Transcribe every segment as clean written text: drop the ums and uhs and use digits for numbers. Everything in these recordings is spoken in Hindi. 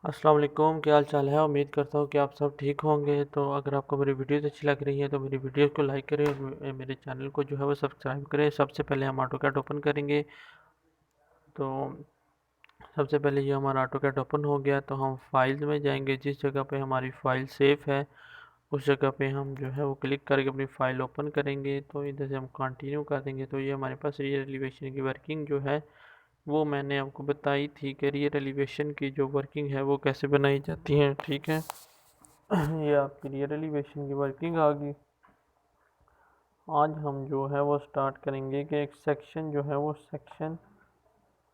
अस्सलाम वालेकुम, क्या हाल चाल है। उम्मीद करता हूँ कि आप सब ठीक होंगे। तो अगर आपको मेरी वीडियोस अच्छी लग रही है तो मेरी वीडियो को लाइक करें और मेरे चैनल को जो है वो सब्सक्राइब करें। सबसे पहले हम ऑटोकैड ओपन करेंगे। तो सबसे पहले ये हमारा ऑटोकैड ओपन हो गया, तो हम फाइल्स में जाएंगे। जिस जगह पे हमारी फ़ाइल सेव है उस जगह पे हम जो है वो क्लिक करके अपनी फ़ाइल ओपन करेंगे। तो इधर से हम कंटिन्यू कर देंगे। तो ये हमारे पास रियल एलिवेशन की वर्किंग जो है वो मैंने आपको बताई थी कि रियल एलिवेशन की जो वर्किंग है वो कैसे बनाई जाती है। ठीक है, ये आपकी रियल एलिवेशन की वर्किंग आ गई। आज हम जो है वो स्टार्ट करेंगे कि एक सेक्शन जो है वो सेक्शन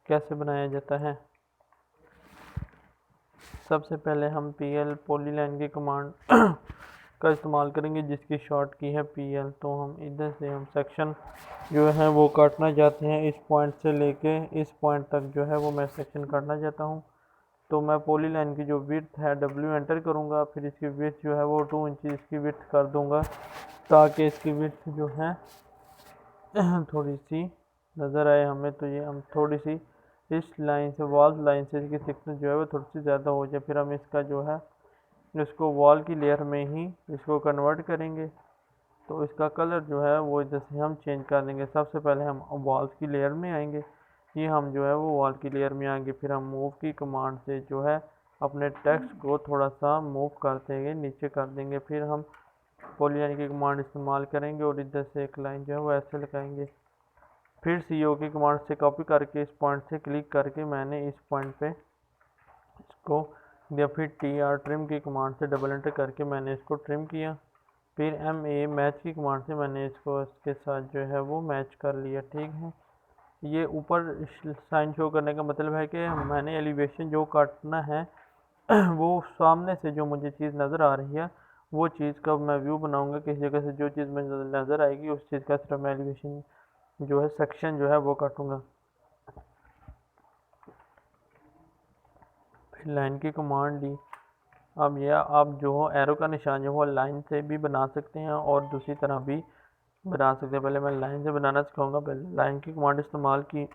कैसे बनाया जाता है। सबसे पहले हम पीएल पॉलीलाइन की कमांड का इस्तेमाल करेंगे जिसकी शॉर्ट की है पीएल। तो हम इधर से हम सेक्शन जो है वो काटना चाहते हैं। इस पॉइंट से लेके इस पॉइंट तक जो है वो मैं सेक्शन काटना चाहता हूँ। तो मैं पॉलीलाइन की जो विड्थ है डब्ल्यू एंटर करूँगा, फिर इसकी विड्थ जो है वो 2 इंच इसकी विड्थ कर दूँगा ताकि इसकी विड्थ जो है थोड़ी सी नज़र आए हमें। तो ये हम थोड़ी सी इस लाइन से वॉल लाइन से इसकी थिकनेस जो है वो थोड़ी सी ज़्यादा हो जाए, फिर हम इसका जो है इसको वॉल की लेयर में ही इसको कन्वर्ट करेंगे। तो इसका कलर जो है वो जैसे हम चेंज कर देंगे। सबसे पहले हम वॉल्स की लेयर में आएंगे। ये हम जो है वो वॉल की लेयर में आएंगे, फिर हम मूव की कमांड से जो है अपने टेक्स्ट को थोड़ा सा मूव कर देंगे, नीचे कर देंगे। फिर हम पॉलीलाइन की कमांड इस्तेमाल करेंगे और इधर से एक लाइन जो है वो ऐसे लगाएंगे। फिर सीओ की कमांड से कॉपी करके इस पॉइंट से क्लिक करके मैंने इस पॉइंट पे इसको या फिर टी आर ट्रिम की कमांड से डबल एंटर करके मैंने इसको ट्रिम किया। फिर एम ए मैच की कमांड से मैंने इसको इसके साथ जो है वो मैच कर लिया। ठीक है, ये ऊपर साइन शो करने का मतलब है कि मैंने एलिवेशन जो काटना है वो सामने से जो मुझे चीज़ नज़र आ रही है वो चीज़ का मैं व्यू बनाऊंगा। किस जगह से जो चीज़ मुझे नज़र आएगी उस चीज़ का सिर्फ मैं एलिवेशन जो है सेक्शन जो है वो काटूंगा। फिर लाइन की कमांड ली। अब यह आप जो हो एरो का निशान जो हो लाइन से भी बना सकते हैं और दूसरी तरह भी बना सकते हैं। पहले मैं लाइन से बनाना सिखाऊंगा। पहले लाइन की कमांड इस्तेमाल की,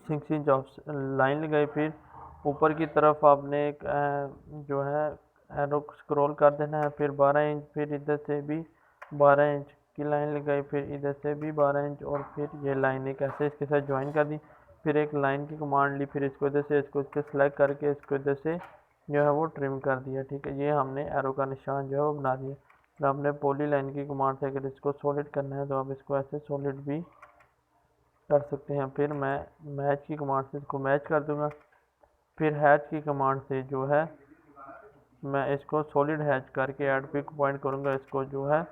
6 इंच ऑफ लाइन लगाई। फिर ऊपर की तरफ आपने एक जो है एरो स्क्रॉल कर देना है, फिर 12 इंच, फिर इधर से भी 12 इंच की लाइन लगाई, फिर इधर से भी 12 इंच और फिर ये लाइन एक ऐसे इसके साथ ज्वाइन कर दी। फिर एक लाइन की कमांड ली, फिर इसको इधर से इसको इसके सेलेक्ट करके इसको इधर से जो है वो ट्रिम कर दिया। ठीक है, ये हमने एरो का निशान जो है वो बना दिया। फिर आपने पॉली लाइन की कमांड से अगर इसको सॉलिड करना है तो आप इसको ऐसे सॉलिड भी कर सकते हैं। फिर मैं मैच की कमांड से इसको मैच कर दूंगा। फिर हैच की कमांड से जो है मैं इसको सॉलिड हैच करके ऐड पिक पॉइंट करूंगा, इसको जो है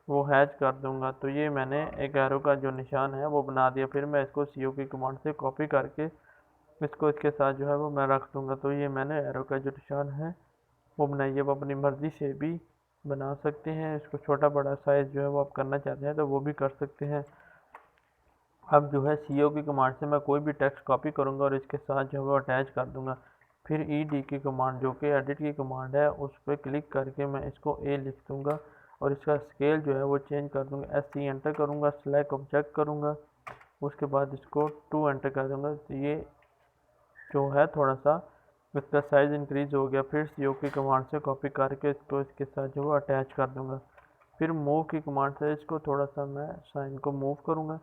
वो हैच कर दूंगा। तो ये मैंने एक एरो का जो निशान है वो बना दिया। फिर मैं इसको सीओ की कमांड से कॉपी करके इसको इसके साथ जो है वो मैं रख दूंगा। तो ये मैंने एरो का जो निशान है वो बनाइए। आप अपनी मर्ज़ी से भी बना सकते हैं, इसको छोटा बड़ा साइज़ जो है वो आप करना चाहते हैं तो वो भी कर सकते हैं। अब जो है सीओ की कमांड से मैं कोई भी टेक्स्ट कॉपी करूँगा और इसके साथ जो है वो अटैच कर दूँगा। फिर ई डी की कमांड जो कि एडिट की कमांड है उस पर क्लिक करके मैं इसको ए लिख दूँगा और इसका स्केल जो है वो चेंज कर दूँगा। एस सी एंटर करूँगा, सेलेक्ट ऑब्जेक्ट करूँगा, उसके बाद इसको 2 एंटर कर दूँगा। तो ये जो है थोड़ा सा इसका साइज़ इंक्रीज़ हो गया। फिर सीओ की कमांड से कॉपी करके इसको इसके साथ जो है अटैच कर दूँगा। फिर मूव की कमांड से इसको थोड़ा सा मैं साइन को मूव करूँगा।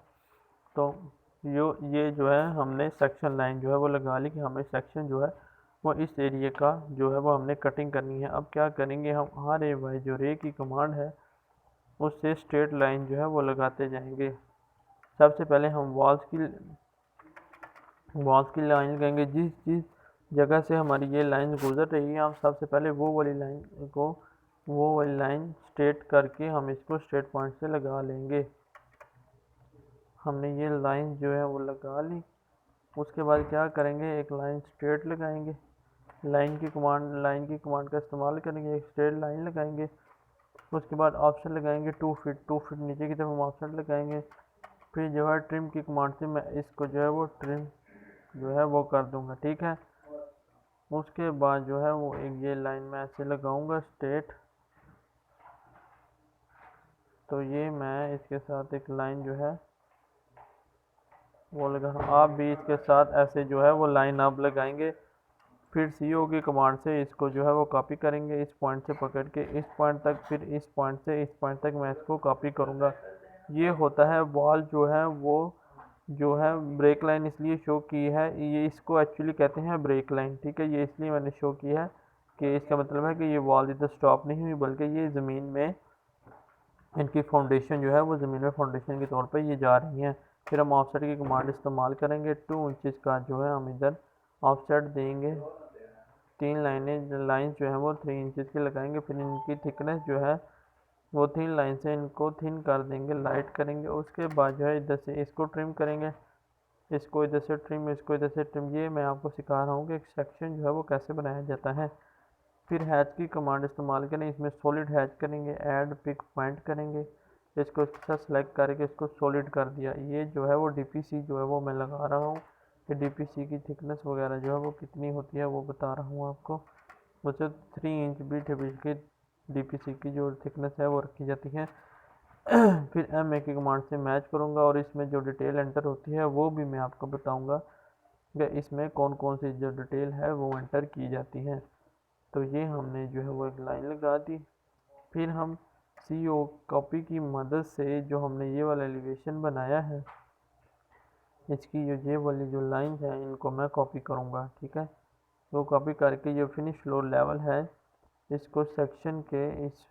तो ये जो है हमने सेक्शन लाइन जो है वो लगा ली कि हमें सेक्शन जो है वो इस एरिया का जो है वो हमने कटिंग करनी है। अब क्या करेंगे, हम आर ए वाई जो रे की कमांड है उससे स्ट्रेट लाइन जो है वो लगाते जाएंगे। सबसे पहले हम वॉल्स की लाइन लगाएंगे। जिस जिस जगह से हमारी ये लाइन गुजर रही है हम सबसे पहले वो वाली लाइन स्ट्रेट करके हम इसको स्ट्रेट पॉइंट से लगा लेंगे। हमने ये लाइन जो है वो लगा ली। उसके बाद क्या करेंगे, एक लाइन स्ट्रेट लगाएंगे। लाइन की कमांड का इस्तेमाल करेंगे, एक स्ट्रेट लाइन लगाएंगे। उसके बाद ऑप्शन लगाएंगे 2 फीट, 2 फीट नीचे की तरफ हम ऑप्शन लगाएंगे। फिर जो है ट्रिम की कमांड से मैं इसको जो है वो ट्रिम जो है वो कर दूंगा। ठीक है, उसके बाद जो है वो एक ये लाइन मैं ऐसे लगाऊंगा स्ट्रेट। तो ये मैं इसके साथ एक लाइन जो है वो लगा, आप भी इसके साथ ऐसे जो है वो लाइन आप लगाएंगे। फिर CO की कमांड से इसको जो है वो कॉपी करेंगे, इस पॉइंट से पकड़ के इस पॉइंट तक, फिर इस पॉइंट से इस पॉइंट तक मैं इसको कॉपी करूँगा। ये होता है वॉल जो है वो जो है ब्रेक लाइन इसलिए शो की है, ये इसको एक्चुअली कहते हैं ब्रेक लाइन, ठीक है। ये इसलिए मैंने शो की है कि इसका मतलब है कि ये वॉल इधर स्टॉप नहीं हुई, बल्कि ये ज़मीन में इनकी फाउंडेशन जो है वो ज़मीन में फाउंडेशन के तौर पर ये जा रही हैं। फिर हम ऑफसेट की कमांड इस्तेमाल करेंगे। 2 इंचज़ का जो है हम इधर ऑफसेट देंगे। 3 लाइंस जो है वो 3 इंचज़ की लगाएंगे। फिर इनकी थिकनेस जो है वो 3 लाइन से इनको थिन कर देंगे, लाइट करेंगे। उसके बाद जो है इधर से इसको ट्रिम करेंगे, इसको इधर से ट्रिम, इसको इधर से ट्रिम। ये मैं आपको सिखा रहा हूँ कि एक सेक्शन जो है वो कैसे बनाया जाता है। फिर हैच की कमांड इस्तेमाल करें, इसमें सॉलिड हैच करेंगे, ऐड पिक पॉइंट करेंगे, इसको अच्छा सेलेक्ट करके इसको सॉलिड कर दिया। ये जो है वो DPC जो है वो मैं लगा रहा हूँ कि DPC की थिकनेस वगैरह जो है वो कितनी होती है वो बता रहा हूँ आपको। मुझे 3 इंच बीट की DPC की जो थिकनेस है वो रखी जाती है। फिर MA की कमांड से मैच करूँगा और इसमें जो डिटेल एंटर होती है वो भी मैं आपको बताऊँगा कि इसमें कौन कौन सी जो डिटेल है वो एंटर की जाती है। तो ये हमने जो है वो एक लाइन लगा दी। फिर हम CO कॉपी की मदद से जो हमने ये वाला एलिवेशन बनाया है, इसकी जो ये वाली जो लाइन है इनको मैं कॉपी करूँगा, ठीक है। वो कॉपी करके जो फिनिश फ्लोर लेवल है इसको सेक्शन के इस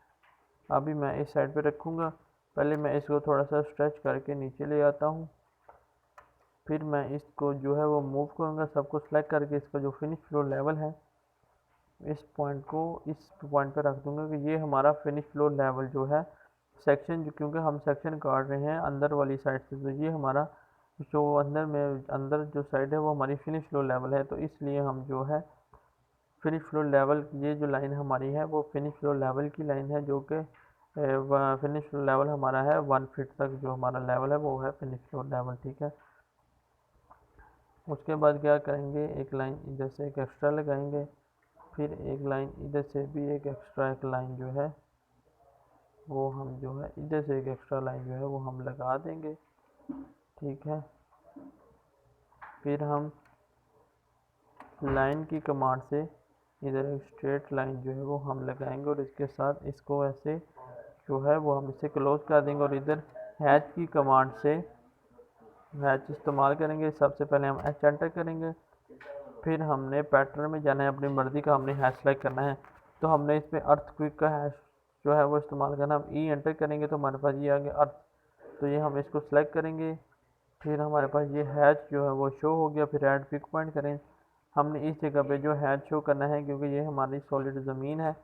अभी मैं इस साइड पे रखूँगा। पहले मैं इसको थोड़ा सा स्ट्रेच करके नीचे ले आता हूँ। फिर मैं इसको जो है वो मूव करूँगा, सबको सेलेक्ट करके इसका जो फिनिश फ्लोर लेवल है इस पॉइंट को इस पॉइंट पे रख दूंगा कि ये हमारा फिनिश फ्लोर लेवल जो है सेक्शन, जो क्योंकि हम सेक्शन काट रहे हैं अंदर वाली साइड से, तो ये हमारा जो अंदर जो साइड है वो हमारी फिनिश फ्लोर लेवल है। तो इसलिए हम जो है फिनिश फ्लोर लेवल, ये जो लाइन हमारी है वो फिनिश फ्लोर लेवल की लाइन है, जो कि फिनिश फ्लोर लेवल हमारा है 1 फीट तक जो हमारा लेवल है वो है फिनिश फ्लोर लेवल, ठीक है। उसके बाद क्या करेंगे, एक लाइन इधर से एक एक्स्ट्रा लगाएंगे, फिर एक लाइन इधर से भी एक एक्स्ट्रा एक लाइन जो है वो हम जो है इधर से एक एक्स्ट्रा लाइन जो है वो हम लगा देंगे, ठीक है। फिर हम लाइन की कमांड से इधर एक स्ट्रेट लाइन जो है वो हम लगाएंगे और इसके साथ इसको ऐसे जो है वो हम इसे क्लोज कर देंगे और इधर हैच की कमांड से हैच इस्तेमाल करेंगे। सबसे पहले हम H एंटर करेंगे, फिर हमने पैटर्न में जाना है, अपनी मर्ज़ी का हमने हैश सेलेक्ट करना है। तो हमने इसमें अर्थक्वेक का हैश जो है वो इस्तेमाल करना। हम E एंटर करेंगे तो हमारे पास ये आ गया अर्थ, तो ये हम इसको सेलेक्ट करेंगे। फिर हमारे पास ये हैच जो है वो शो हो गया। फिर ऐड पिक पॉइंट करें, हमने इस जगह पे जो हैच शो करना है क्योंकि ये हमारी सॉलिड ज़मीन है,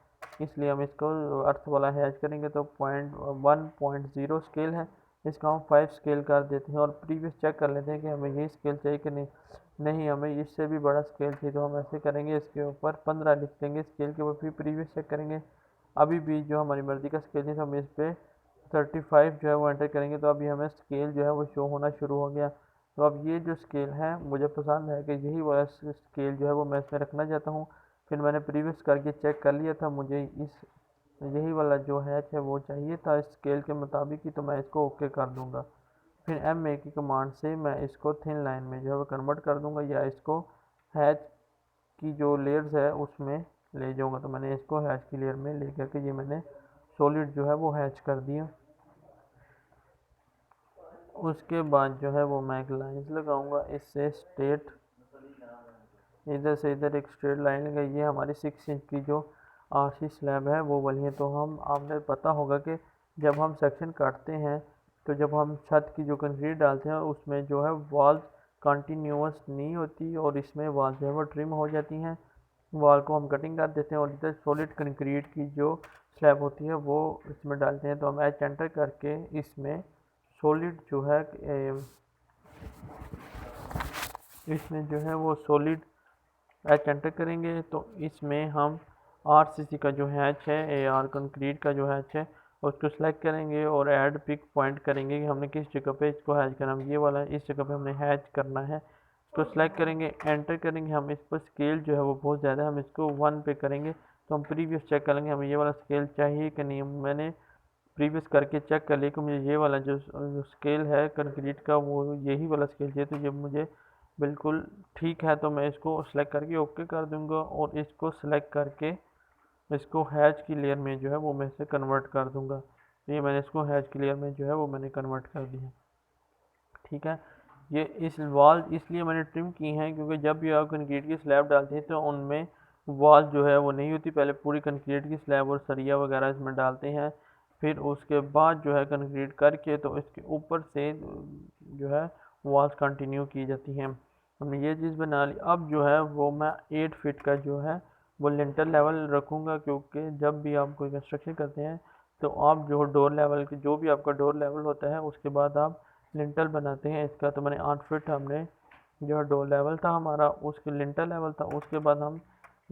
इसलिए हम इसको अर्थ वाला हैच करेंगे। तो 1.0 स्केल है, इसका हम 5 स्केल कर देते हैं और प्रीवियस चेक कर लेते हैं कि हमें ये स्केल चाहिए कि नहीं हमें इससे भी बड़ा स्केल चाहिए। तो हम ऐसे करेंगे, इसके ऊपर 15 लिख देंगे स्केल के ऊपर, फिर प्रीवियस चेक करेंगे। अभी भी जो हमारी मर्ज़ी का स्केल है तो हम इस पर 35 जो है वो एंटर करेंगे, तो अभी हमें स्केल जो है वो शो होना शुरू हो गया। तो अब ये जो स्केल है मुझे पसंद है कि यही वाला स्केल जो है वो मैं इसमें रखना चाहता हूँ। फिर मैंने प्रीवियस करके चेक कर लिया था, मुझे यही वाला जो हैच है वो चाहिए था इस स्केल के मुताबिक ही, तो मैं इसको ओके कर दूँगा। फिर MA की कमांड से मैं इसको थिन लाइन में जो है वो कन्वर्ट कर दूँगा या इसको हैच की जो लेयर्स है उसमें ले जाऊँगा। तो मैंने इसको हैच की लेयर में ले करके ये मैंने सॉलिड जो है वो हैच कर दिया। उसके बाद जो है वो मैं एक लाइन्स लगाऊंगा, इससे स्ट्रेट इधर से इधर एक स्ट्रेट लाइन लगाई। ये हमारी 6 इंच की जो RC स्लैब है वो वाली है। तो हम आपने पता होगा कि जब हम सेक्शन काटते हैं तो जब हम छत की जो कंक्रीट डालते हैं उसमें जो है वॉल्स कंटिन्यूस नहीं होती और इसमें वॉल जो है वो ट्रिम हो जाती हैं। वॉल को हम कटिंग कर देते हैं और इधर सॉलिड कंक्रीट की जो स्लैब होती है वो इसमें डालते हैं। तो हम H एंटर करके इसमें सॉलिड जो है इसमें जो है वो सॉलिड H एंटर करेंगे। तो इसमें हम RCC का जो हैच है AR कंक्रीट का जो हैच है उसको सेलेक्ट करेंगे और ऐड पिक पॉइंट करेंगे कि हमने किस जगह पे इसको हैच करना है। ये वाला है, इस जगह पे हमने हैच करना है, इसको सेलेक्ट करेंगे, एंटर करेंगे। हम इस पर स्केल जो है वो बहुत ज़्यादा है, हम इसको 1 पे करेंगे। तो हम प्रीवियस चेक करेंगे हमें ये वाला स्केल चाहिए कि नहीं। मैंने प्रीवियस करके चेक कर लिया कि मुझे ये वाला जो स्केल है कंक्रीट का वो यही वाला स्केल चाहिए। तो जब मुझे बिल्कुल ठीक है, तो मैं इसको सेलेक्ट करके ओके कर दूंगा और इसको सेलेक्ट करके इसको हैच की लेयर में जो है वो मैं इसे कन्वर्ट कर दूंगा। तो ये मैंने इसको हैच की लेयर में जो है वो मैंने कन्वर्ट कर दिया। ठीक है, ये इस वॉल इसलिए मैंने ट्रिम की हैं क्योंकि जब भी आप कंक्रीट की स्लैब डालते हैं तो उनमें वॉल जो है वो नहीं होती, पहले पूरी कंक्रीट की स्लैब और सरिया वगैरह इसमें डालते हैं, फिर उसके बाद जो है कंक्रीट करके तो इसके ऊपर से जो है वॉल्स कंटिन्यू की जाती हैं। हमने ये चीज़ बना ली। अब जो है वो मैं 8 फीट का जो है वो लिंटर लेवल रखूँगा, क्योंकि जब भी आप कोई कंस्ट्रक्शन करते हैं तो आप जो डोर लेवल के जो भी आपका डोर लेवल होता है उसके बाद आप लिंटल बनाते हैं इसका। तो मैंने 8 फीट हमने जो डोर लेवल था हमारा उसके लिंटल लेवल था, उसके बाद हम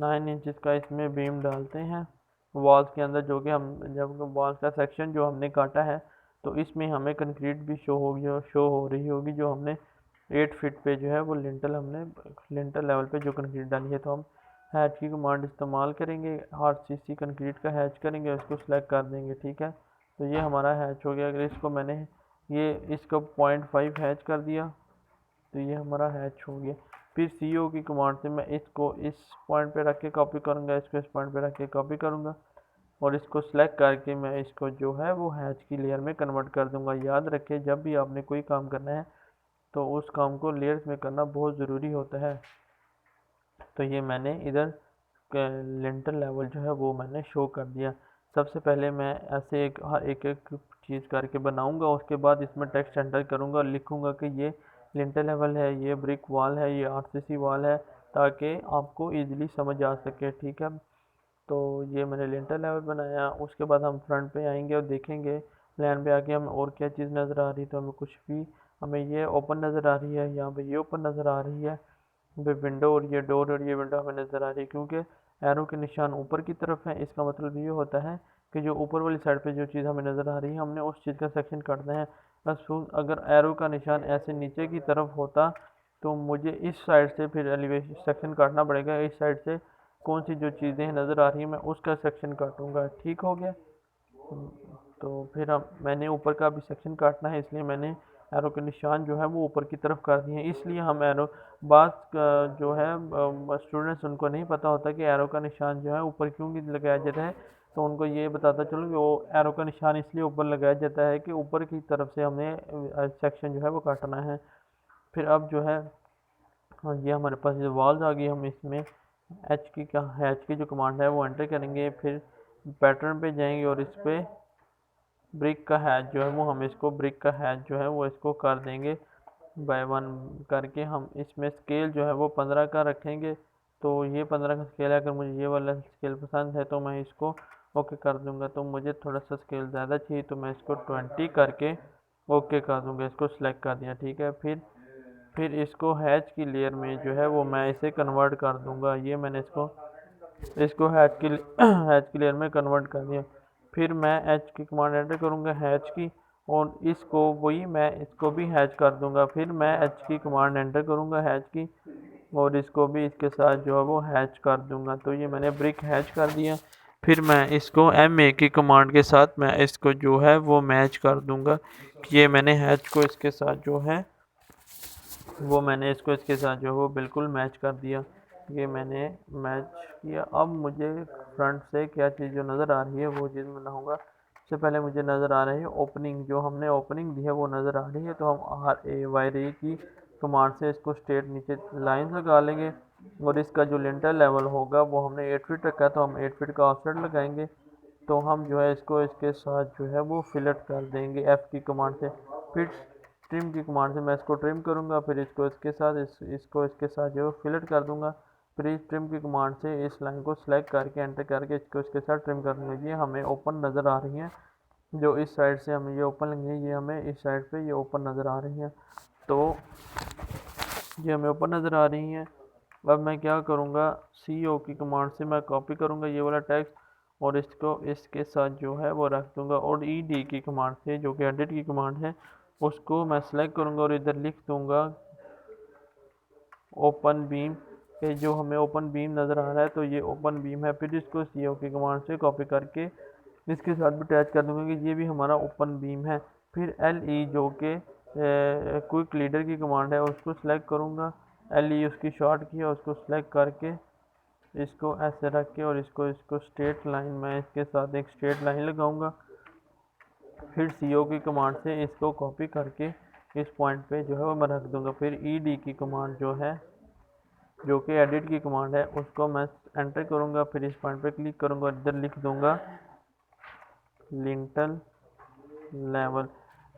9 इंचज़ का इसमें बीम डालते हैं वॉल्स के अंदर, जो कि हम जब वॉल्स का सेक्शन जो हमने काटा है तो इसमें हमें कंक्रीट भी शो हो रही होगी जो हमने 8 फीट पे जो है वो लिंटल हमने लिंटल लेवल पे जो कंक्रीट डाली है। तो हम हैच की कमांड इस्तेमाल करेंगे, आरसीसी कंक्रीट का हैच करेंगे, उसको सिलेक्ट कर देंगे। ठीक है, तो ये हमारा हैच हो गया। अगर इसको मैंने ये इसका 0.5 हैच कर दिया तो ये हमारा हैच हो गया। फिर CO की कमांड से मैं इसको इस पॉइंट पे रख के कॉपी करूँगा, इसको इस पॉइंट पे रख के कॉपी करूँगा और इसको सिलेक्ट करके मैं इसको जो है वो हैच की लेयर में कन्वर्ट कर दूँगा। याद रखें, जब भी आपने कोई काम करना है तो उस काम को लेयर्स में करना बहुत ज़रूरी होता है। तो ये मैंने इधर लिंटर लेवल जो है वो मैंने शो कर दिया। सबसे पहले मैं ऐसे एक एक चीज़ करके बनाऊंगा, उसके बाद इसमें टेक्स्ट एंटर करूंगा और लिखूंगा कि ये लिंटर लेवल है, ये ब्रिक वॉल है, ये आरसीसी वॉल है, ताकि आपको इजीली समझ आ सके। ठीक है, तो ये मैंने लिंटर लेवल बनाया। उसके बाद हम फ्रंट पे आएंगे और देखेंगे प्लान पे आके हमें और क्या चीज़ नज़र आ रही है। तो हमें कुछ भी, हमें ये ओपन नज़र आ रही है, यहाँ पे ये ओपन नज़र आ रही है, विंडो और ये डोर और ये विंडो हमें नज़र आ रही है, क्योंकि एरो के निशान ऊपर की तरफ है। इसका मतलब ये होता है कि जो ऊपर वाली साइड पे जो चीज़ हमें नज़र आ रही है हमने उस चीज़ का सेक्शन काटना है। बस अगर एरो का निशान ऐसे नीचे की तरफ होता तो मुझे इस साइड से फिर एलिवेशन सेक्शन काटना पड़ेगा। इस साइड से कौन सी जो चीज़ें नज़र आ रही हैं मैं उसका सेक्शन काटूंगा। ठीक हो गया। तो फिर हम मैंने ऊपर का भी सेक्शन काटना है, इसलिए मैंने एरो के निशान जो है वो ऊपर की तरफ कर दिए हैं। इसलिए हम एरो बात जो है स्टूडेंट्स उनको नहीं पता होता कि एरो का निशान जो है ऊपर क्यों लगाया जाता है। तो उनको ये बताता चलो कि वो एरो का निशान इसलिए ऊपर लगाया जाता है कि ऊपर की तरफ से हमें सेक्शन जो है वो काटना है। फिर अब जो है ये हमारे पास जो वॉल्स आ गई, हम इसमें एच की जो कमांड है वो एंटर करेंगे, फिर पैटर्न पे जाएंगे और इस पर ब्रिक का हैच जो है वो हम इसको ब्रिक का हैच जो है वो इसको कर देंगे बाय 1 करके। हम इसमें स्केल जो है वो 15 का रखेंगे। तो ये 15 का स्केल है, अगर मुझे ये वाला स्केल पसंद है तो मैं इसको ओके कर दूंगा। तो मुझे थोड़ा सा स्केल ज़्यादा चाहिए तो मैं इसको 20 करके ओके कर दूंगा। इसको सिलेक्ट कर दिया। ठीक है, फिर इसको हैच की लेयर में जो है वो मैं इसे कन्वर्ट कर दूंगा। ये मैंने इसको हैच की लेयर में कन्वर्ट कर दिया। फिर मैं एच की कमांड एंटर करूँगा हैच की, और इसको वही मैं इसको भी हैच कर दूंगा। फिर मैं एच की कमांड एंटर करूँगा हैच की और इसको भी इसके साथ जो है वो हैच कर दूंगा। तो ये मैंने ब्रिक हैच कर दिया। फिर मैं इसको MA की कमांड के साथ मैं इसको जो है वो मैच कर दूंगा। ये मैंने हैच को इसके साथ जो है वो मैंने इसको इसके साथ जो है वो बिल्कुल मैच कर दिया। ये मैंने मैच किया। अब मुझे फ्रंट से क्या चीज़ जो नज़र आ रही है वो चीज़ मैं बनाऊँगा। सबसे पहले मुझे नज़र आ रही है ओपनिंग, जो हमने ओपनिंग दी है वो नज़र आ रही है। तो हम RAYRE की कमांड से इसको स्ट्रेट नीचे लाइन लगा लेंगे और इसका जो लिंटर लेवल होगा वो हमने 8 फीट रखा है तो हम 8 फीट का ऑफसेट लगाएंगे। तो हम जो है इसको इसके साथ जो है वो फिलट कर देंगे F की कमांड से। फिर ट्रिम की कमांड से मैं इसको ट्रिम करूँगा, फिर इसको इसके साथ इसको इसके साथ जो फिलट कर दूँगा। फिर इस ट्रिम की कमांड से इस लाइन को सिलेक्ट करके एंटर करके इसको इसके साथ ट्रिम कर दूँगा। ये हमें ओपन नज़र आ रही हैं, जो इस साइड से हमें ये ओपन लगी है, ये हमें इस साइड पे ये ओपन नज़र आ रही हैं। तो ये हमें ओपन नज़र आ रही हैं। अब मैं क्या करूँगा, CO की कमांड से मैं कॉपी करूँगा ये वाला टेक्स्ट और इसको इसके साथ जो है वो रख दूँगा। और ED की कमांड से, जो कि एडिट की कमांड है, उसको मैं सेलेक्ट करूँगा और इधर लिख दूँगा ओपन बीम। ये जो हमें ओपन बीम नज़र आ रहा है तो ये ओपन बीम है। फिर इसको CO की कमांड से कॉपी करके इसके साथ भी अटैच कर दूँगा कि ये भी हमारा ओपन बीम है। फिर LE जो कि क्विक लीडर की कमांड है उसको सिलेक्ट करूँगा LE उसकी शॉर्ट किया, उसको सेलेक्ट करके इसको ऐसे रख के और इसको स्ट्रेट लाइन, मैं इसके साथ एक स्ट्रेट लाइन लगाऊंगा। फिर CO की कमांड से इसको कॉपी करके इस पॉइंट पे जो है वो मैं रख दूंगा। फिर ED की कमांड जो है, जो कि एडिट की कमांड है, उसको मैं एंटर करूंगा। फिर इस पॉइंट पे क्लिक करूंगा, इधर लिख दूंगा लिंटल लेवल।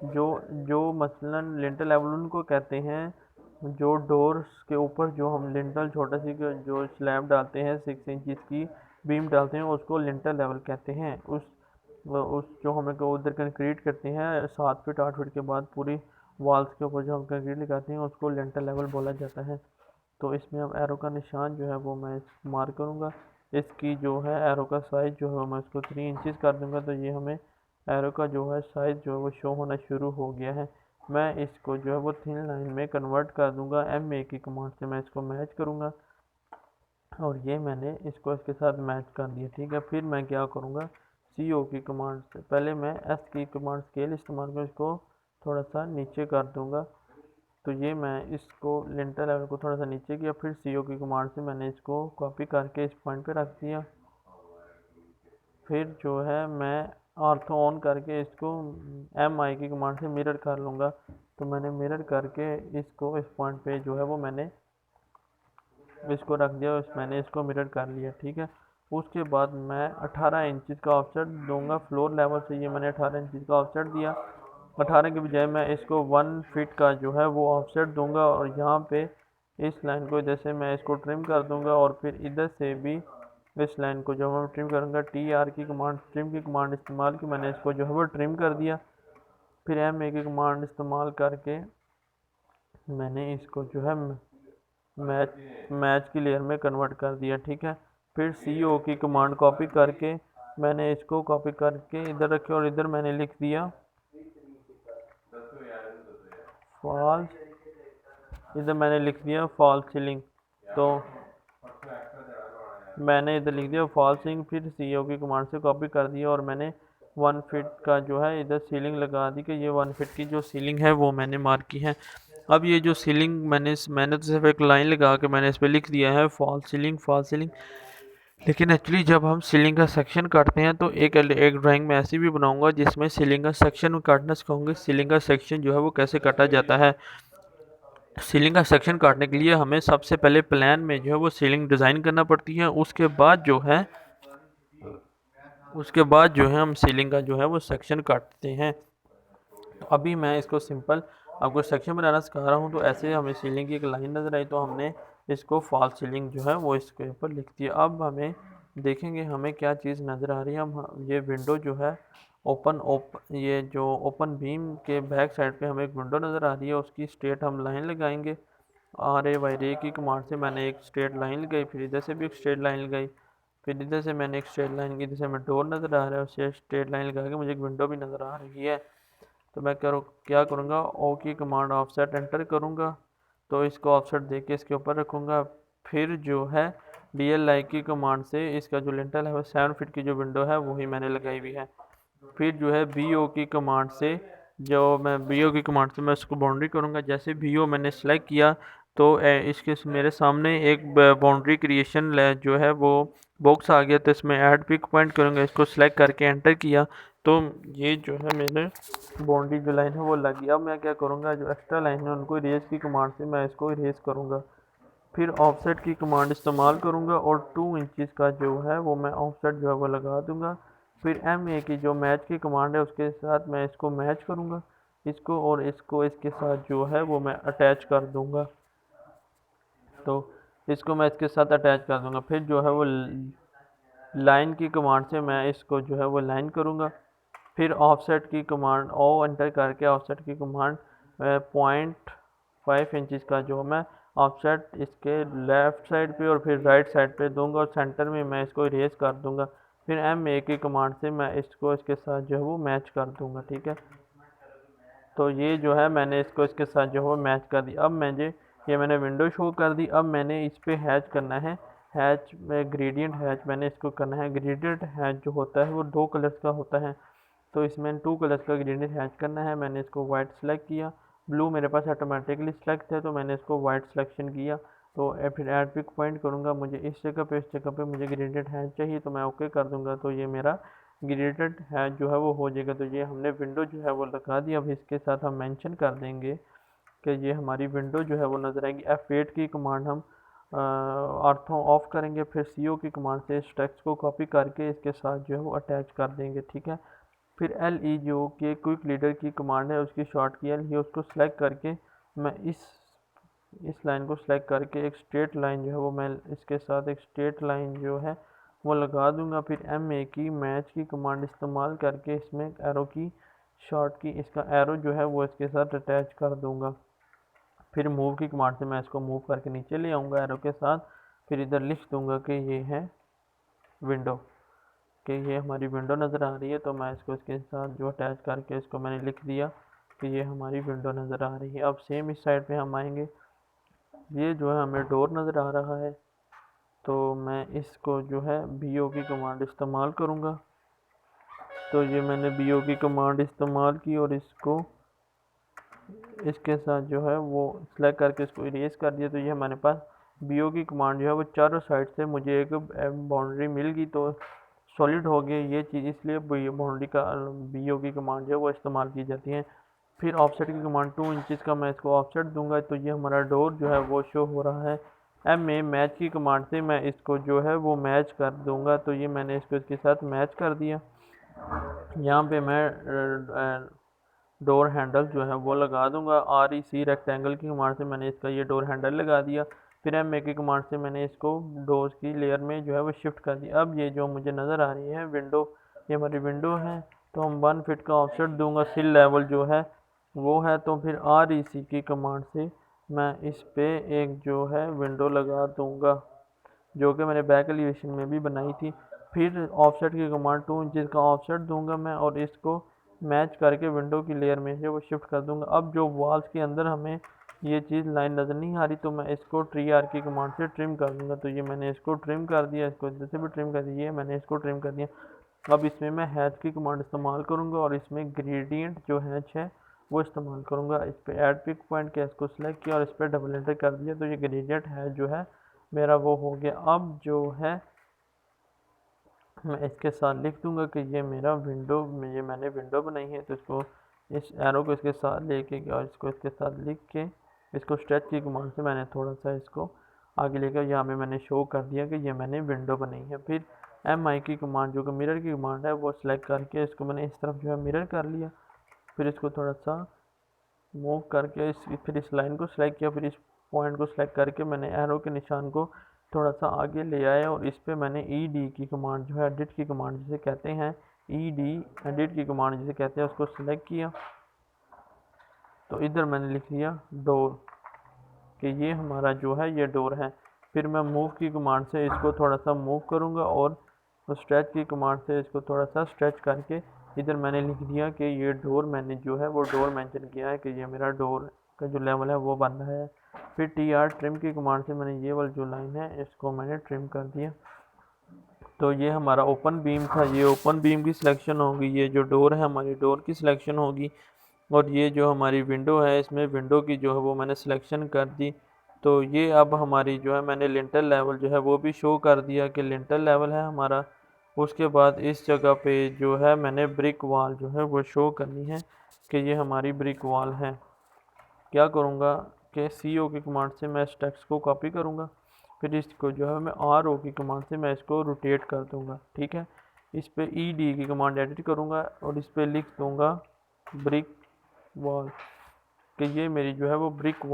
जो जो मसलन लिंटल लेवल उनको कहते हैं जो डोर्स के ऊपर जो हम लिंटल छोटा सी जो स्लैब डालते हैं 6 इंचज़ की बीम डालते हैं, उसको लिंटल लेवल कहते हैं। उस जो हमें उधर कंक्रीट करते हैं 7 फीट 8 फीट के बाद पूरी वॉल्स के ऊपर जो हम कंक्रीट लगाते हैं उसको लिंटल लेवल बोला जाता है। तो इसमें अब एरो का निशान जो है वो मैं मार्क करूँगा। इसकी जो है एरो का साइज़ जो है मैं इसको 3 इंचज़ कर दूँगा। तो ये हमें एरो का जो है साइज़ जो है वो शो होना शुरू हो गया है। मैं इसको जो है वो थिन लाइन में कन्वर्ट कर दूँगा। MA की कमांड से मैं इसको मैच करूँगा और ये मैंने इसको इसके साथ मैच कर दिया। ठीक है, फिर मैं क्या करूँगा, CO की कमांड से पहले मैं S की कमांड स्केल इस्तेमाल कर इसको थोड़ा सा नीचे कर दूँगा। तो ये मैं इसको लिंटल लेवल को थोड़ा सा नीचे किया। फिर CO की कमांड से मैंने इसको कॉपी करके इस पॉइंट पे रख दिया। फिर जो है मैं ऑर्थो ऑन करके इसको MI की कमांड से मिरर कर लूँगा। तो मैंने मिरर करके इसको इस पॉइंट पे जो है वो मैंने इसको रख दिया, मैंने इसको मिरर कर लिया। ठीक है, उसके बाद मैं 18 इंचज़ का ऑफसेट दूंगा फ्लोर लेवल से। ये मैंने 18 इंचज़ का ऑफसेट दिया। 18 के बजाय मैं इसको 1 फीट का जो है वो ऑफसेट दूंगा और यहाँ पे इस लाइन को जैसे मैं इसको ट्रिम कर दूंगा और फिर इधर से भी इस लाइन को जो मैं ट्रिम करूँगा। TR की कमांड, ट्रिम की कमांड इस्तेमाल की, मैंने इसको जो है वो ट्रिम कर दिया। फिर MA की कमांड इस्तेमाल करके मैंने इसको जो है मैच की लेयर में कन्वर्ट कर दिया। ठीक है, फिर CO की कमांड कॉपी करके मैंने इसको कॉपी करके इधर रखे और इधर मैंने लिख दिया फॉल्स, इधर मैंने लिख दिया फॉल्स सीलिंग। तो मैंने इधर लिख दिया फॉल्स सीलिंग। फिर CO की कमांड से कॉपी कर दिया और मैंने 1 फीट का जो है इधर सीलिंग लगा दी कि ये 1 फीट की जो सीलिंग है वो मैंने मार्क की है। अब ये जो सीलिंग मैंने तो सिर्फ एक लाइन लगा के मैंने इस पर लिख दिया है फॉल्स सीलिंग। लेकिन एक्चुअली जब हम सीलिंग का सेक्शन काटते हैं तो एक ड्राइंग में ऐसी भी बनाऊंगा जिसमें सीलिंग का सेक्शन काटना सिखाऊंगा। सीलिंग का सेक्शन जो है वो कैसे काटा जाता है। सीलिंग का सेक्शन काटने के लिए हमें सबसे पहले प्लान में जो है वो सीलिंग डिज़ाइन करना पड़ती है। उसके बाद जो है हम सीलिंग का जो है वो सेक्शन काटते हैं। तो अभी मैं इसको सिंपल आपको सेक्शन बनाना सिखा रहा हूँ। तो ऐसे हमें सीलिंग की एक लाइन नज़र आई तो हमने इसको फॉल्स सीलिंग जो है वो इसके ऊपर लिख दिया। अब हमें देखेंगे हमें क्या चीज़ नज़र आ रही है। हम ये विंडो जो है ये जो ओपन बीम के बैक साइड पे हमें एक विंडो नज़र आ रही है, उसकी स्ट्रेट हम लाइन लगाएंगे। RA की कमांड से मैंने एक स्ट्रेट लाइन लगाई, फिर इधर से भी एक स्ट्रेट लाइन लगाई, फिर इधर से मैंने एक स्ट्रेट लाइन की, इधर से हमें डोर नज़र आ रहा है, उससे स्ट्रेट लाइन लगा के मुझे एक विंडो भी नज़र आ रही है। तो मैं क्या करूँगा, O की कमांड ऑफसेट एंटर करूँगा तो इसको ऑफसेट दे के इसके ऊपर रखूँगा। फिर जो है DLI की कमांड से इसका जो लिंटल है वो 7 फीट की जो विंडो है वही मैंने लगाई हुई है। फिर जो है BO की कमांड से मैं उसको बाउंड्री करूँगा। जैसे BO मैंने सेलेक्ट किया तो इसके मेरे सामने एक बाउंड्री क्रिएशन जो है वो बॉक्स आ गया। तो इसमें ऐड पिक पॉइंट करूँगा, इसको सेलेक्ट करके एंटर किया तो ये जो है मेरे बाउंड्री जो लाइन है वो लग गई। अब मैं क्या करूँगा, जो एक्स्ट्रा लाइन है उनको इरेज की कमांड से मैं इसको इरेज करूँगा। फिर ऑफसेट की कमांड इस्तेमाल करूँगा और 2 इंचज़ का जो है वो मैं ऑफसेट जो है वो लगा दूँगा। फिर MA की जो मैच की कमांड है उसके साथ मैं इसको मैच करूँगा, इसको और इसको इसके साथ जो है वो मैं अटैच कर दूँगा। तो इसको मैं इसके साथ अटैच कर दूँगा। फिर जो है वो लाइन की कमांड से मैं इसको जो है वो लाइन करूँगा। फिर ऑफसेट की कमांड एंटर करके ऑफसेट की कमांड 0.5 इंचज़ का जो मैं ऑफसेट इसके लेफ़्ट साइड पे और फिर राइट साइड पे दूंगा और सेंटर में मैं इसको इरेज कर दूंगा। फिर MA की कमांड से मैं इसको इसके साथ जो है वो मैच कर दूंगा। ठीक है, तो ये जो है मैंने इसको इसके साथ जो है वो मैच कर दिया। अब ये मैंने विंडो शो कर दी। अब मैंने इस पर हैच करना है, हैच में ग्रेडियंट हैच मैंने इसको करना है। ग्रेडियंट हैच जो होता है वो 2 कलर्स का होता है, तो इसमें 2 कलर्स का ग्रेडियंट हैच करना है। मैंने इसको वाइट सेलेक्ट किया ब्लू मेरे पास ऑटोमेटिकली सिलेक्ट है तो मैंने इसको वाइट सिलेक्शन किया। तो फिर ऐड पिक पॉइंट करूँगा, मुझे इस जगह पे मुझे ग्रेडेड हैच चाहिए तो मैं ओके कर दूँगा, तो ये मेरा ग्रेडेड हैच जो है वो हो जाएगा। तो ये हमने विंडो जो है वो लगा दी। अब इसके साथ हम मेंशन कर देंगे कि ये हमारी विंडो जो है वो नज़र आएगी। F8 की कमांड हम ऑर्थो ऑफ करेंगे, फिर CO की कमांड से इस टेक्स्ट को कॉपी करके इसके साथ जो है वो अटैच कर देंगे, ठीक है। फिर LE जो कि क्विक लीडर की कमांड है, उसकी शॉर्ट की LE, उसको सिलेक्ट करके मैं इस लाइन को सिलेक्ट करके एक स्ट्रेट लाइन जो है वो मैं इसके साथ एक स्ट्रेट लाइन जो है वो लगा दूंगा। फिर MA की मैच की कमांड इस्तेमाल करके इसमें एरो की शॉर्ट की इसका एरो जो है वो इसके साथ अटैच कर दूंगा। फिर मूव की कमांड से मैं इसको मूव करके नीचे ले आऊँगा एरो के साथ। फिर इधर लिख दूंगा कि ये है विंडो, कि ये हमारी विंडो नज़र आ रही है। तो मैं इसको इसके साथ जो अटैच करके इसको मैंने लिख दिया कि ये हमारी विंडो नज़र आ रही है। अब सेम इस साइड पे हम आएंगे, ये जो है हमें डोर नज़र आ रहा है, तो मैं इसको जो है BO की कमांड इस्तेमाल करूँगा। तो ये मैंने BO की कमांड इस्तेमाल की और इसको इसके साथ जो है वो सिलेक्ट करके इसको इरेज कर दिया। तो ये हमारे पास BO की कमांड जो है वो चारों साइड से मुझे एक बाउंड्री मिल गई, तो सॉलिड हो गई ये चीज़, इसलिए बाउंड्री का BO की कमांड जो है वो इस्तेमाल की जाती है। फिर ऑफसेट की कमांड 2 इंचज़ का मैं इसको ऑफसेट दूंगा, तो ये हमारा डोर जो है वो शो हो रहा है। MA मैच की कमांड से मैं इसको जो है वो मैच कर दूंगा, तो ये मैंने इसको इसके साथ मैच कर दिया। यहाँ पे मैं डोर हैंडल जो है वो लगा दूंगा। REC रेक्टेंगल की कमांड से मैंने इसका ये डोर हैंडल लगा दिया। फिर MA की कमांड से मैंने इसको डोर्स की लेयर में जो है वो शिफ्ट कर दिया। अब ये जो मुझे नज़र आ रही है विंडो, ये हमारी विंडो है, तो हम 1 फीट का ऑफसेट दूंगा। सिल लेवल जो है वो है, तो फिर REC की कमांड से मैं इस पे एक जो है विंडो लगा दूंगा, जो कि मैंने बैक एलिवेशन में भी बनाई थी। फिर ऑफसेट की कमांड 2 इंचज़ का ऑफसेट दूंगा मैं और इसको मैच करके विंडो की लेयर में से वो शिफ्ट कर दूंगा। अब जो वॉल्स के अंदर हमें ये चीज़ लाइन नज़र नहीं आ रही, तो मैं इसको TR की कमांड से ट्रिम कर दूंगा। तो ये मैंने इसको ट्रिम कर दिया, इसको इधर से भी ट्रिम कर दिया, मैंने इसको ट्रिम कर दिया। अब इसमें मैं हैच की कमांड इस्तेमाल करूँगा और इसमें ग्रेडियंट जो हैच है वो इस्तेमाल करूँगा। इस पर ऐड पिक पॉइंट के इसको सिलेक्ट किया और इस पर डबल एंटर कर दिया, तो ये ग्रेडियंट है जो है मेरा वो हो गया। अब जो है मैं इसके साथ लिख दूंगा कि ये मेरा विंडो, ये मैंने विंडो बनाई है। तो इसको इस एरो को इसके साथ लेके और इसको इसके साथ लिख के इसको स्ट्रेच की कमांड से मैंने थोड़ा सा इसको आगे लेकर यहाँ पे मैंने शो कर दिया कि ये मैंने विंडो बनाई है। फिर MI की कमांड जो कि मिरर की कमांड है वो सिलेक्ट करके इसको मैंने इस तरफ जो है मिरर कर लिया। फिर इसको थोड़ा सा मूव करके फिर इस लाइन को सिलेक्ट किया, फिर इस पॉइंट को सिलेक्ट करके मैंने एरो के निशान को थोड़ा सा आगे ले आया और इस पे मैंने ED की कमांड जो है एडिट की कमांड जिसे कहते हैं, ED एडिट की कमांड जिसे कहते हैं, उसको सिलेक्ट किया। तो इधर मैंने लिख दिया डोर, कि ये हमारा जो है ये डोर है। फिर मैं मूव की कमांड से इसको थोड़ा सा मूव करूँगा और स्ट्रेच की कमांड से इसको थोड़ा सा स्ट्रेच करके इधर मैंने लिख दिया कि ये डोर, मैंने जो है वो डोर मेंशन किया है कि ये मेरा डोर का जो लेवल है वो बन रहा है। फिर TR ट्रिम की कमांड से मैंने ये वाली जो लाइन है इसको मैंने ट्रिम कर दिया। तो ये हमारा ओपन बीम था, ये ओपन बीम की सिलेक्शन होगी, ये जो डोर है हमारी डोर की सिलेक्शन होगी, और ये जो हमारी विंडो है इसमें विंडो की जो है वो मैंने सिलेक्शन कर दी। तो ये अब हमारी जो है मैंने लिंटर लेवल जो है वो भी शो कर दिया कि लिंटर लेवल है हमारा। उसके बाद इस जगह पे जो है मैंने ब्रिक वॉल जो है वो शो करनी है कि ये हमारी ब्रिक वॉल है। क्या करूँगा कि CO की कमांड से मैं इस टेक्स्ट को कॉपी करूँगा, फिर इसको जो है मैं RO की कमांड से मैं इसको रोटेट कर दूँगा, ठीक है। इस पे ED की कमांड एडिट करूँगा और इस पे लिख दूँगा ब्रिक वॉल, कि ये मेरी जो है वो ब्रिक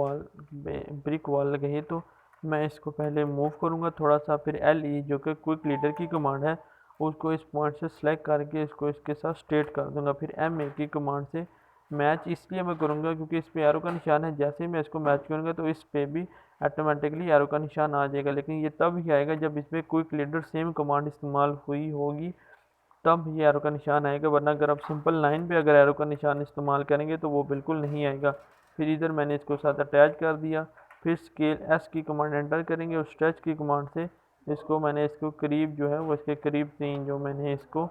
वॉल लगी है। तो मैं इसको पहले मूव करूँगा थोड़ा सा, फिर LE जो कि क्विक लीडर की कमांड है उसको इस पॉइंट से सिलेक्ट करके इसको इसके साथ स्ट्रेट कर दूँगा। फिर MA की कमांड से मैच इसलिए मैं करूँगा क्योंकि इस पे एरो का निशान है, जैसे ही मैं इसको मैच करूँगा तो इस पे भी ऑटोमेटिकली एरो का निशान आ जाएगा, लेकिन ये तब ही आएगा जब इस पर क्विक लीडर सेम कमांड इस्तेमाल हुई होगी, तब ये एरो का निशान आएगा। वरना अगर आप सिंपल लाइन पे अगर एरो का निशान इस्तेमाल करेंगे तो वो बिल्कुल नहीं आएगा। फिर इधर मैंने इसको साथ अटैच कर दिया। फिर स्केल S की कमांड एंटर करेंगे और स्ट्रेच की कमांड से इसको मैंने इसको करीब जो है वो इसके करीब 3 जो मैंने इसको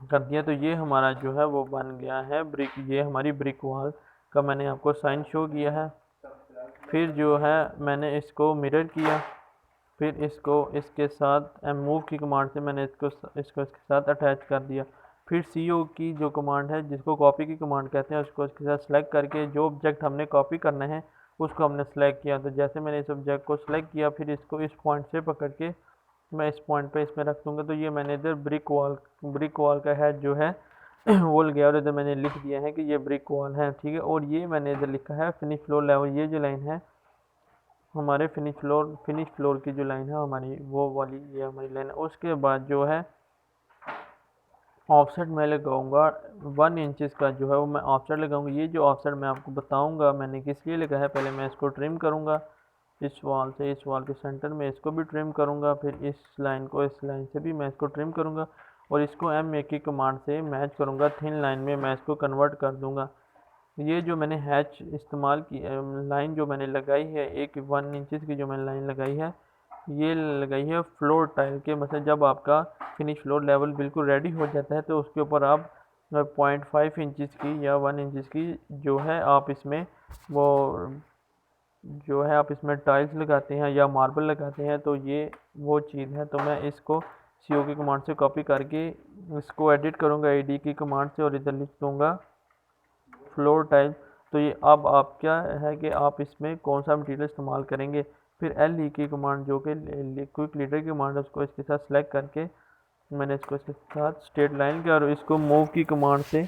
कर दिया। तो ये हमारा जो है वो बन गया है ब्रिक, ये हमारी ब्रिक वॉल का मैंने आपको साइन शो किया है। फिर जो है मैंने इसको मिरर किया, फिर इसको इसके साथ मूव की कमांड से मैंने इसको इसके साथ अटैच कर दिया। फिर CO की जो कमांड है, जिसको कॉपी की कमांड कहते हैं, उसको इसके साथ सेलेक्ट करके जो ऑब्जेक्ट हमने कॉपी करना है उसको हमने सेलेक्ट किया। तो जैसे मैंने इस ऑब्जेक्ट को सेलेक्ट किया, फिर इसको इस पॉइंट से पकड़ के मैं इस पॉइंट पे इसमें रख दूँगा। तो ये मैंने इधर ब्रिक वॉल का हेड जो है वो गया और इधर मैंने लिख दिया है कि ये ब्रिक वॉल है, ठीक है। और ये मैंने इधर लिखा है फिनिश फ्लोर लेवल। ये जो लाइन है हमारे फिनिश फ्लोर की जो लाइन है हमारी, वो वाली ये हमारी लाइन है। उसके बाद जो है ऑफसेट मैं लगाऊंगा 1 इंचज़ का जो है वो मैं ऑफसेट लगाऊंगा। ये जो ऑफसेट मैं आपको बताऊंगा मैंने किस लिए लगा है। पहले मैं इसको ट्रिम करूंगा, इस वॉल से इस वॉल के सेंटर में इसको भी ट्रिम करूंगा, फिर इस लाइन को इस लाइन से भी मैं इसको ट्रिम करूंगा और इसको M1 की कमांड से मैच करूंगा। थिन लाइन में मैं इसको कन्वर्ट कर दूंगा। ये जो मैंने हैच इस्तेमाल की लाइन जो मैंने लगाई है, एक 1 इंचज़ की जो मैंने लाइन लगाई है, ये लगाई है फ्लोर टाइल के। मतलब जब आपका फिनिश फ्लोर लेवल बिल्कुल रेडी हो जाता है तो उसके ऊपर आप 0.5 इंचज़ की या 1 इंचज़ की जो है आप इसमें वो जो है आप इसमें टाइल्स लगाते हैं या मार्बल लगाते हैं। तो ये वो चीज़ है। तो मैं इसको CO की कमांड से कॉपी करके इसको एडिट करूँगा AD की कमांड से और इधर लिख दूँगा फ्लोर टाइल। तो ये अब आप क्या है कि आप इसमें कौन सा मटेरियल इस्तेमाल करेंगे। फिर LE की कमांड जो कि क्विक लीडर की कमांड है, उसको इसके साथ सेलेक्ट करके मैंने इसको इसके साथ स्ट्रेट लाइन किया और इसको मूव की कमांड से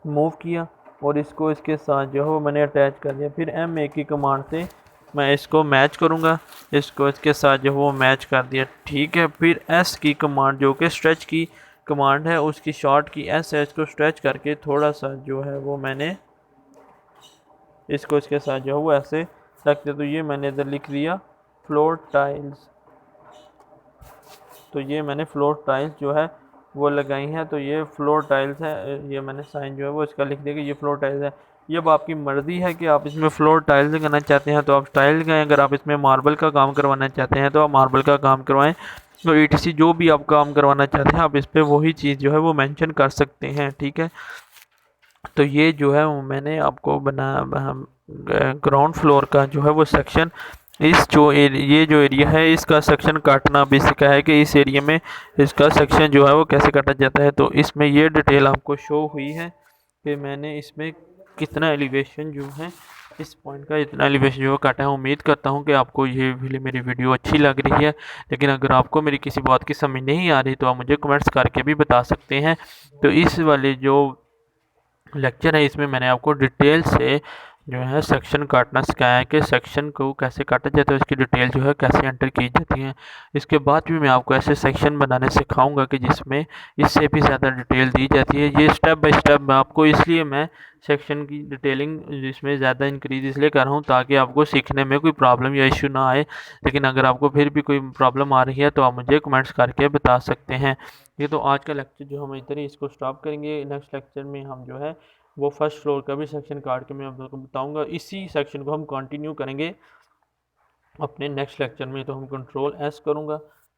मूव किया और इसको इसके साथ जो है वो मैंने अटैच कर दिया। फिर M1 की कमांड से मैं इसको मैच करूँगा, इसको इसके साथ जो है वो मैच कर दिया, ठीक है। फिर S की कमांड जो कि स्ट्रेच की कमांड है, उसकी शॉर्ट की SS को स्ट्रेच करके थोड़ा सा जो है वो मैंने इसको इसके साथ जो है वो ऐसे रख दिया। तो ये मैंने इधर लिख दिया फ्लोर टाइल्स। तो ये मैंने फ्लोर टाइल्स जो है वो लगाई हैं। तो ये फ्लोर टाइल्स है, ये मैंने साइन जो है वो इसका लिख दिया कि ये फ्लोर टाइल्स है। ये अब आपकी मर्ज़ी है कि आप इसमें फ्लोर टाइल्स लगाना चाहते हैं तो आप टाइल लगाएं, अगर आप इसमें मार्बल का काम करवाना चाहते हैं तो आप मार्बल का काम करवाएं। तो ETC जो भी आप काम करवाना चाहते हैं आप इस पर वही चीज़ जो है वो मेंशन कर सकते हैं, ठीक है। तो ये जो है मैंने आपको ग्राउंड फ्लोर का जो है वो सेक्शन, ये जो एरिया है इसका सेक्शन काटना भी सीखा है कि इस एरिया में इसका सेक्शन जो है वो कैसे काटा जाता है। तो इसमें ये डिटेल आपको शो हुई है कि मैंने इसमें कितना एलिवेशन जो है इस पॉइंट का इतना एलिवेशन जो है काटा है। उम्मीद करता हूँ कि आपको ये मेरी वीडियो अच्छी लग रही है। लेकिन अगर आपको मेरी किसी बात की समझ नहीं आ रही तो आप मुझे कमेंट्स करके भी बता सकते हैं। तो इस वाले जो लेक्चर है इसमें मैंने आपको डिटेल से जो है सेक्शन काटना सिखाया है कि सेक्शन को कैसे काटा जाता है, उसकी डिटेल जो है कैसे एंटर की जाती है। इसके बाद भी मैं आपको ऐसे सेक्शन बनाने सिखाऊंगा कि जिसमें इससे भी ज़्यादा डिटेल दी जाती है। ये स्टेप बाय स्टेप मैं आपको इसलिए मैं सेक्शन की डिटेलिंग इसमें ज़्यादा इंक्रीज इसलिए कर रहा हूँ ताकि आपको सीखने में कोई प्रॉब्लम या इशू ना आए। लेकिन अगर आपको फिर भी कोई प्रॉब्लम आ रही है तो आप मुझे कमेंट्स करके बता सकते हैं। ये तो आज का लेक्चर जो हम इधर ही इसको स्टॉप करेंगे। नेक्स्ट लेक्चर में हम जो है वो फर्स्ट फ्लोर का भी सेक्शन काट के मैं आप लोगों को बताऊंगा। इसी सेक्शन को हम कंटिन्यू करेंगे अपने नेक्स्ट लेक्चर में। तो हम कंट्रोल S करूँगा।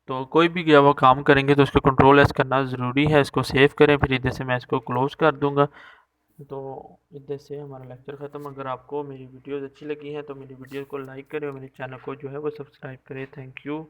तो कोई भी क्या वो काम करेंगे तो उसको कंट्रोल S करना ज़रूरी है। इसको सेव करें, फिर इधर से मैं इसको क्लोज़ कर दूँगा। तो इधर से हमारा लेक्चर ख़त्म। अगर आपको मेरी वीडियोज़ अच्छी लगी हैं तो मेरी वीडियो को लाइक करें और मेरे चैनल को जो है वो सब्सक्राइब करें। Thank you.